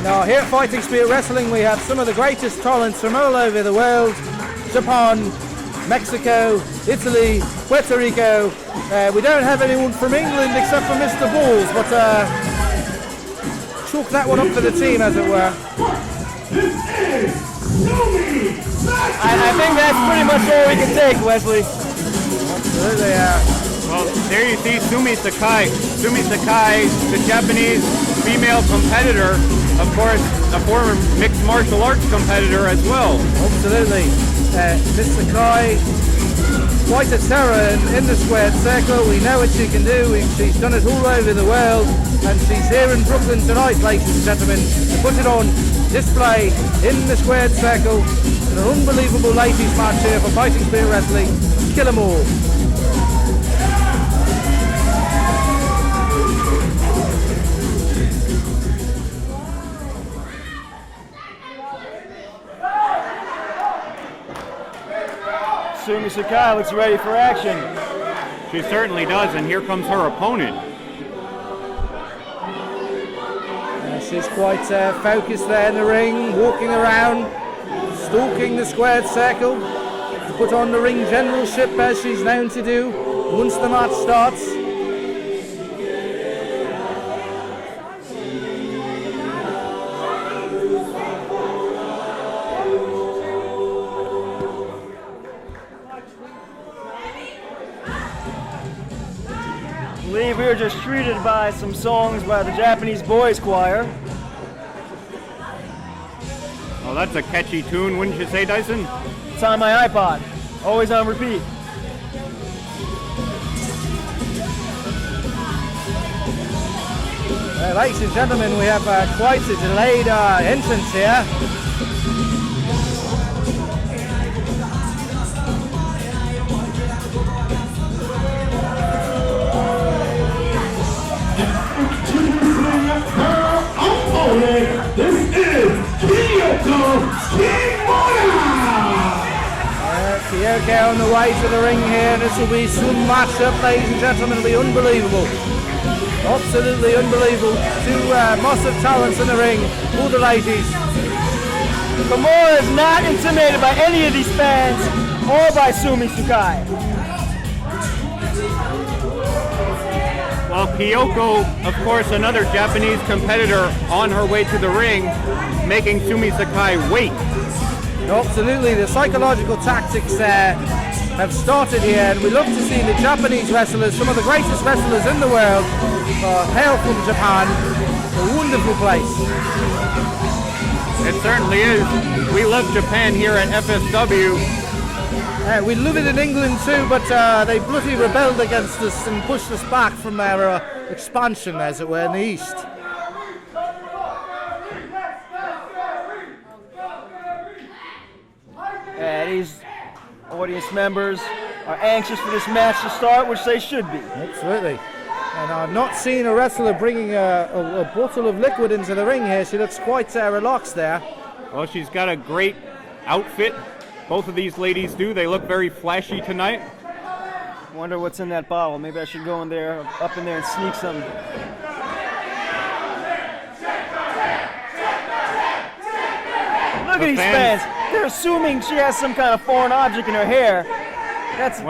Now here at Fighting Spirit Wrestling we have some of the greatest talents from all over the world. Japan, Mexico, Italy, Puerto Rico. We don't have anyone from England except for Mr. Bolls, but chalk that one up for the team, as it were. I think that's pretty much all we can take, Wesley. Absolutely, yeah. Well, there you see Sumie Sakai. Sumie Sakai, the Japanese female competitor, of course, a former mixed martial arts competitor as well. Absolutely. Miss Sakai, quite a terror in the squared circle. We know what she can do. She's done it all over the world, and she's here in Brooklyn tonight, ladies and gentlemen, to put it on display in the squared circle. An unbelievable ladies match here for Fighting Spirit Wrestling. Kill 'em all. Sumie Sakai looks ready for action. She certainly does, and here comes her opponent. She's quite focused there in the ring, walking around, stalking the squared circle, to put on the ring generalship as she's known to do once the match starts. I believe we were just treated by some songs by the Japanese boys choir. Well, that's a catchy tune, wouldn't you say, Dyson? It's on my iPod, always on repeat. Ladies and gentlemen, we have quite a delayed entrance here. This is Kyoko Kimura! Kyoko on the way to the ring here. This will be some matchup, ladies and gentlemen. It'll be unbelievable. Absolutely unbelievable. Two massive talents in the ring. All the ladies. Kimura is not intimidated by any of these fans or by Sumie Sakai. Well, Kyoko, of course, another Japanese competitor on her way to the ring, making Sumie Sakai wait. Absolutely, the psychological tactics have started here, and we love to see the Japanese wrestlers, some of the greatest wrestlers in the world, hail from Japan. It's a wonderful place. It certainly is. We love Japan here at FSW. We love it in England too, but they bloody rebelled against us and pushed us back from our expansion, as it were, in the east. These audience members are anxious for this match to start, which they should be. Absolutely. And I've not seen a wrestler bringing a bottle of liquid into the ring here. She looks quite relaxed there. Well, she's got a great outfit. Both of these ladies do. They look very flashy tonight. Wonder what's in that bottle. Maybe I should go in there, up in there and sneak something. Look at these fans. They're assuming she has some kind of foreign object in her hair. That's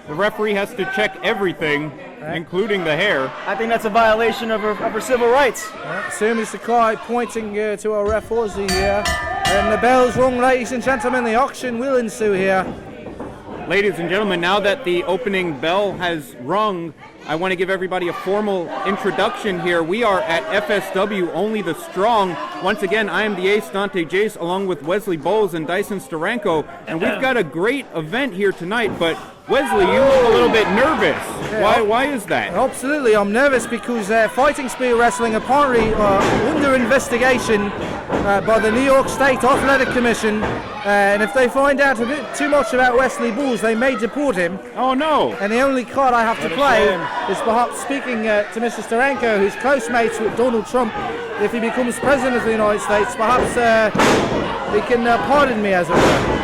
the referee has to check everything, including the hair. I think that's a violation of her civil rights. Sumie Sakai pointing to our ref Ozzy here. And the bell's rung, ladies and gentlemen. The auction will ensue here. Ladies and gentlemen, now that the opening bell has rung, I want to give everybody a formal introduction here. We are at FSW, Only the Strong. Once again, I am the ace, Dante Jayce, along with Wesley Bolls and Dyson Steranko. And we've got a great event here tonight, but Wesley, you look a little bit nervous. Why is that? Absolutely, I'm nervous because Fighting Spirit Wrestling apparently are under investigation by the New York State Athletic Commission, and if they find out a bit too much about Wesley Bolls, they may deport him. Oh no! And the only card I have to play is perhaps speaking to Mr. Steranko, who's close mates with Donald Trump. If he becomes president of the United States, perhaps he can pardon me, as it were.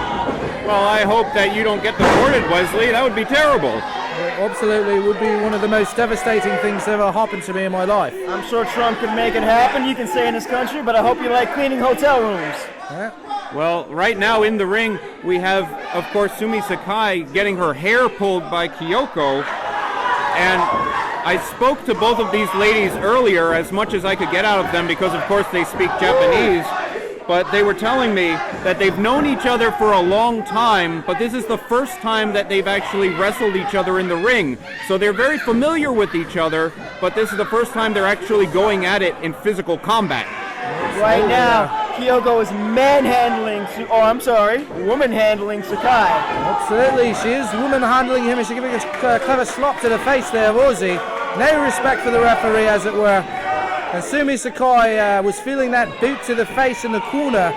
Well, I hope that you don't get deported, Wesley. That would be terrible. absolutely. It would be one of the most devastating things that ever happened to me in my life. I'm sure Trump could make it happen. You can say in this country, but I hope you like cleaning hotel rooms. Yeah. Well, right now in the ring, we have, of course, Sumie Sakai getting her hair pulled by Kyoko. And I spoke to both of these ladies earlier as much as I could get out of them because, of course, they speak Japanese. But they were telling me that they've known each other for a long time, but this is the first time that they've actually wrestled each other in the ring. So they're very familiar with each other, but this is the first time they're actually going at it in physical combat. Right now, Kyoko is woman-handling Sakai. Absolutely, she is woman-handling him, and she's giving a clever slap to the face there of Ozzy. No respect for the referee, as it were. And Sumie Sakai was feeling that boot to the face in the corner,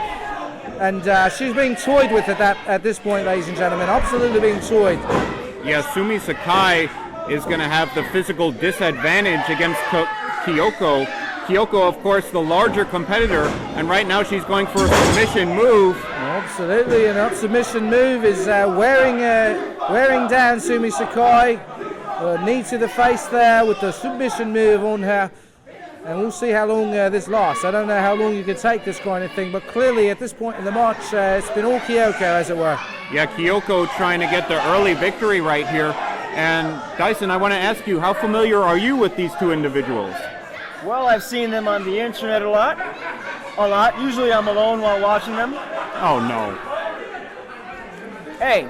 and she's being toyed with at this point, ladies and gentlemen. Absolutely being toyed. Yeah, Sumie Sakai is going to have the physical disadvantage against Kyoko. Kyoko, of course, the larger competitor, and right now she's going for a submission move. Absolutely, and that submission move is wearing down Sumie Sakai. Knee to the face there with the submission move on her. And we'll see how long this lasts. I don't know how long you can take this kind of thing, but clearly at this point in the match, it's been all Kyoko, as it were. Yeah, Kyoko trying to get the early victory right here. And Dyson, I want to ask you, how familiar are you with these two individuals? Well, I've seen them on the internet a lot. Usually I'm alone while watching them. Oh, no. Hey,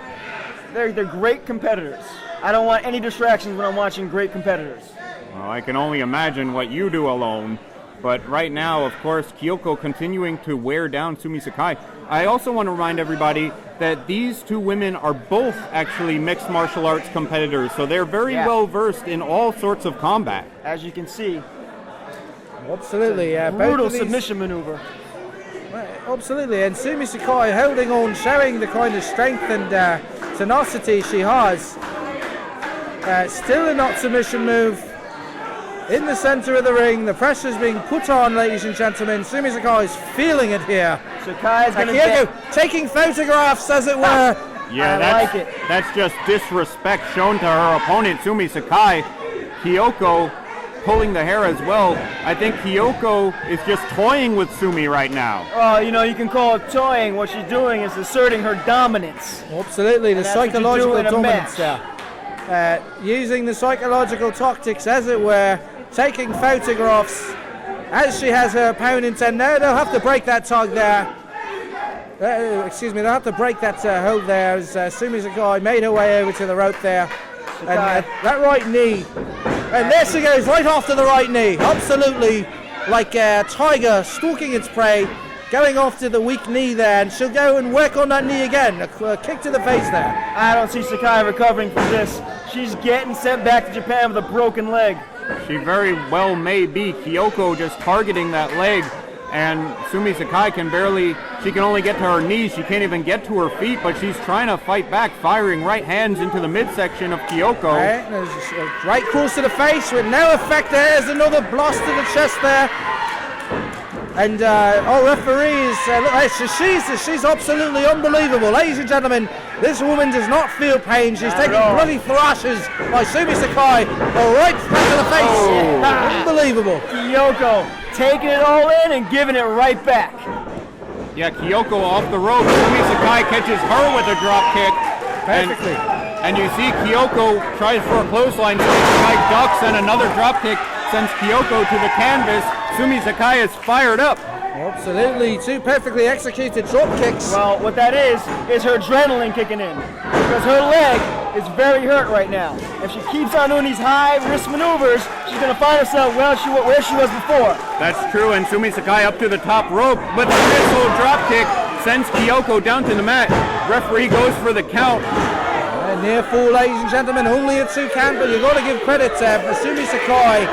they're great competitors. I don't want any distractions when I'm watching great competitors. Well, I can only imagine what you do alone. But right now, of course, Kyoko continuing to wear down Sumie Sakai. I also want to remind everybody that these two women are both actually mixed martial arts competitors, so they're very well versed in all sorts of combat. As you can see, absolutely, brutal submission maneuver. Absolutely, and Sumie Sakai holding on, showing the kind of strength and tenacity she has. Still a not submission move. In the center of the ring, the pressure's being put on, ladies and gentlemen. Sumie Sakai is feeling it here. Sakai's going to taking photographs, as it were. Yeah, that's just disrespect shown to her opponent, Sumie Sakai. Kyoko pulling the hair as well. I think Kyoko is just toying with Sumie right now. Oh, you can call it toying. What she's doing is asserting her dominance. Absolutely, the psychological dominance there. Using the psychological tactics, as it were, taking photographs as she has her opponent, and no, they'll have to break that tug there. They'll have to break that hold there as Sumie Sakai made her way over to the rope there. And that right knee, and there she goes, right after the right knee, absolutely like a tiger stalking its prey, going after the weak knee there, and she'll go and work on that knee again, a kick to the face there. I don't see Sakai recovering from this. She's getting sent back to Japan with a broken leg. She very well may be. Kyoko just targeting that leg, and Sumie Sakai can only get to her knees. She can't even get to her feet, but she's trying to fight back, firing right hands into the midsection of Kyoko. Right, there's a right cross to the face with no effect there. There's another blast to the chest there. And referees, she's absolutely unbelievable. Ladies and gentlemen, this woman does not feel pain. She's taking bloody thrashes by Sumie Sakai right back to the face. Unbelievable. Kyoko taking it all in and giving it right back. Yeah, Kyoko off the rope. Sumie Sakai catches her with a drop kick. Perfectly. And you see Kyoko tries for a clothesline. Sumie Sakai ducks, and another drop kick sends Kyoko to the canvas. Sumie Sakai is fired up. Absolutely, two perfectly executed drop kicks. Well, what that is her adrenaline kicking in. Because her leg is very hurt right now. If she keeps on doing these high-risk maneuvers, she's going to find herself where she was before. That's true, and Sumie Sakai up to the top rope, but the missile drop kick sends Kyoko down to the mat. Referee goes for the count. Near fall, ladies and gentlemen, only a 2 count, but you've got to give credit to Sumie Sakai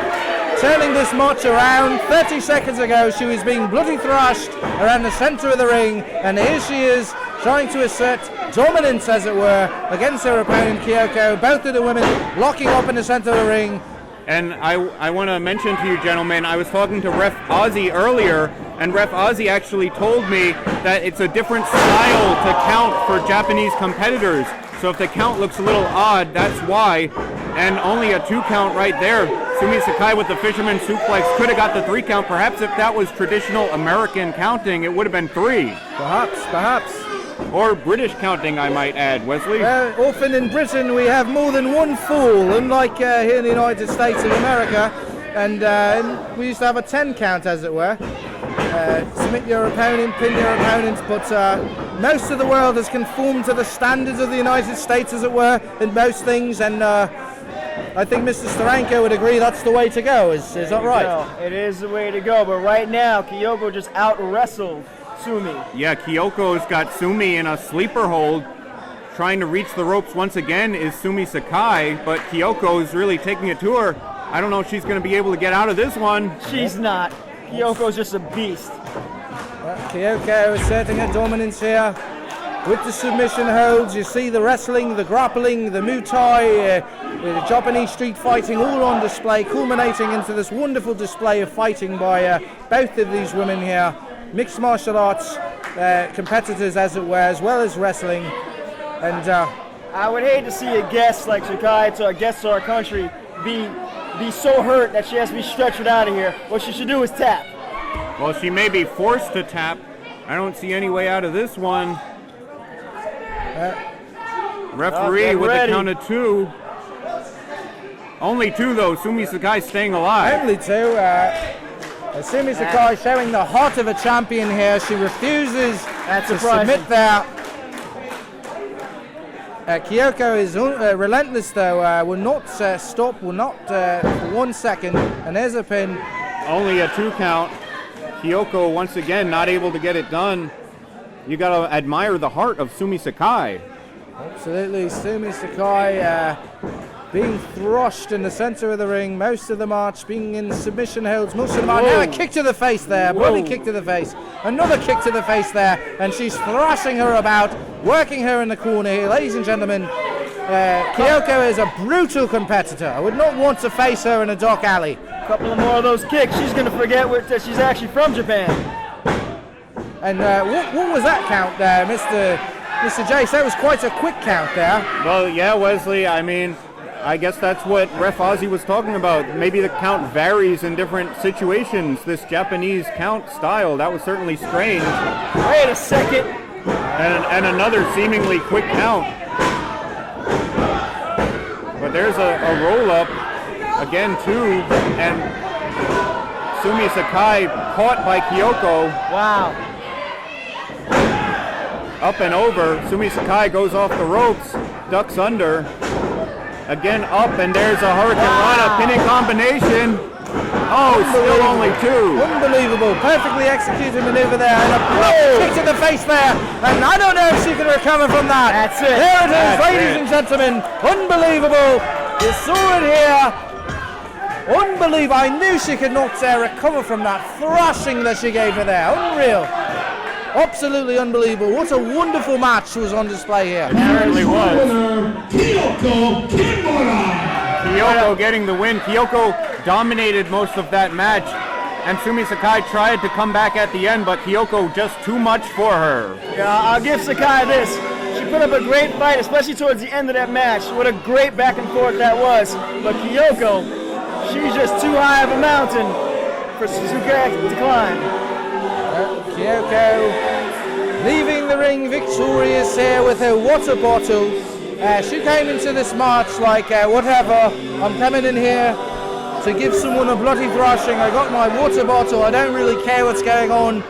turning this match around. 30 seconds ago, she was being bloody thrashed around the center of the ring, and here she is trying to assert dominance, as it were, against her opponent, Kyoko. Both of the women locking up in the center of the ring. And I want to mention to you, gentlemen, I was talking to Ref Ozzy earlier, and Ref Ozzy actually told me that it's a different style to count for Japanese competitors. So if the count looks a little odd, that's why. And only a 2 count right there. Sumie Sakai with the fisherman suplex could have got the 3 count. Perhaps if that was traditional American counting, it would have been 3. Perhaps. Or British counting, I might add. Wesley? Often in Britain we have more than one fall, unlike here in the United States of America. And we used to have a 10 count, as it were. Submit your opponent, pin your opponent, but most of the world has conformed to the standards of the United States, as it were, in most things, and I think Mr. Steranko would agree that's the way to go. Is that right? No, it is the way to go, but right now, Kyoko just out-wrestled Sumie. Yeah, Kyoko's got Sumie in a sleeper hold. Trying to reach the ropes once again is Sumie Sakai, but Kyoko's really taking it to her. I don't know if she's going to be able to get out of this one. She's not. Kyoko's just a beast. Kyoko asserting her dominance here with the submission holds. You see the wrestling, the grappling, the Muay Thai, the Japanese street fighting all on display, culminating into this wonderful display of fighting by both of these women here. Mixed martial arts competitors, as it were, as well as wrestling. And I would hate to see a guest like Sakai, to a guest to our country, be so hurt that she has to be stretchered out of here. What she should do is tap. Well, she may be forced to tap. I don't see any way out of this one. Referee with the count of 2. Only 2 though. Sumie Sakai staying alive. only 2. Sumie Sakai showing the heart of a champion here. She refuses to submit there. Kyoko is relentless though, will not stop, will not for 1 second, and there's a pin. Only a 2 count. Kyoko once again not able to get it done. You gotta admire the heart of Sumie Sakai. Absolutely, Sumie Sakai being thrashed in the center of the ring, most of the match being in submission holds, most of the match. Now a kick to the face there, bloody kick to the face. Another kick to the face there, and she's thrashing her about, working her in the corner here. Ladies and gentlemen, Kyoko is a brutal competitor. I would not want to face her in a dark alley. A couple of more of those kicks, she's going to forget that she's actually from Japan. And what was that count there, Mr. Jayce? That was quite a quick count there. Well, yeah, Wesley, I mean, I guess that's what Ref Ozzy was talking about. Maybe the count varies in different situations. This Japanese count style, that was certainly strange. Wait a second. And another seemingly quick count. But there's a roll-up, again, too, and Sumie Sakai caught by Kyoko. Wow. Up and over. Sumie Sakai goes off the ropes, ducks under. Again up, and there's a Hurricane Rana pinning combination. Oh, still only 2. Unbelievable. Perfectly executed maneuver there. And a kick to the face there. And I don't know if she can recover from that. That's it. There it is, ladies and gentlemen. Unbelievable. You saw it here. Unbelievable. I knew she could not recover from that thrashing that she gave her there. Unreal. Absolutely unbelievable. What a wonderful match was on display here. It certainly was. Kyoko Kimura. Kyoko getting the win. Kyoko dominated most of that match, and Sumie Sakai tried to come back at the end, but Kyoko just too much for her. Yeah, I'll give Sakai this. She put up a great fight, especially towards the end of that match. What a great back and forth that was. But Kyoko, she's just too high of a mountain for Sakai to climb. Kyoko leaving the ring victorious here with her water bottle. She came into this match like, whatever, I'm coming in here to give someone a bloody thrashing. I got my water bottle, I don't really care what's going on.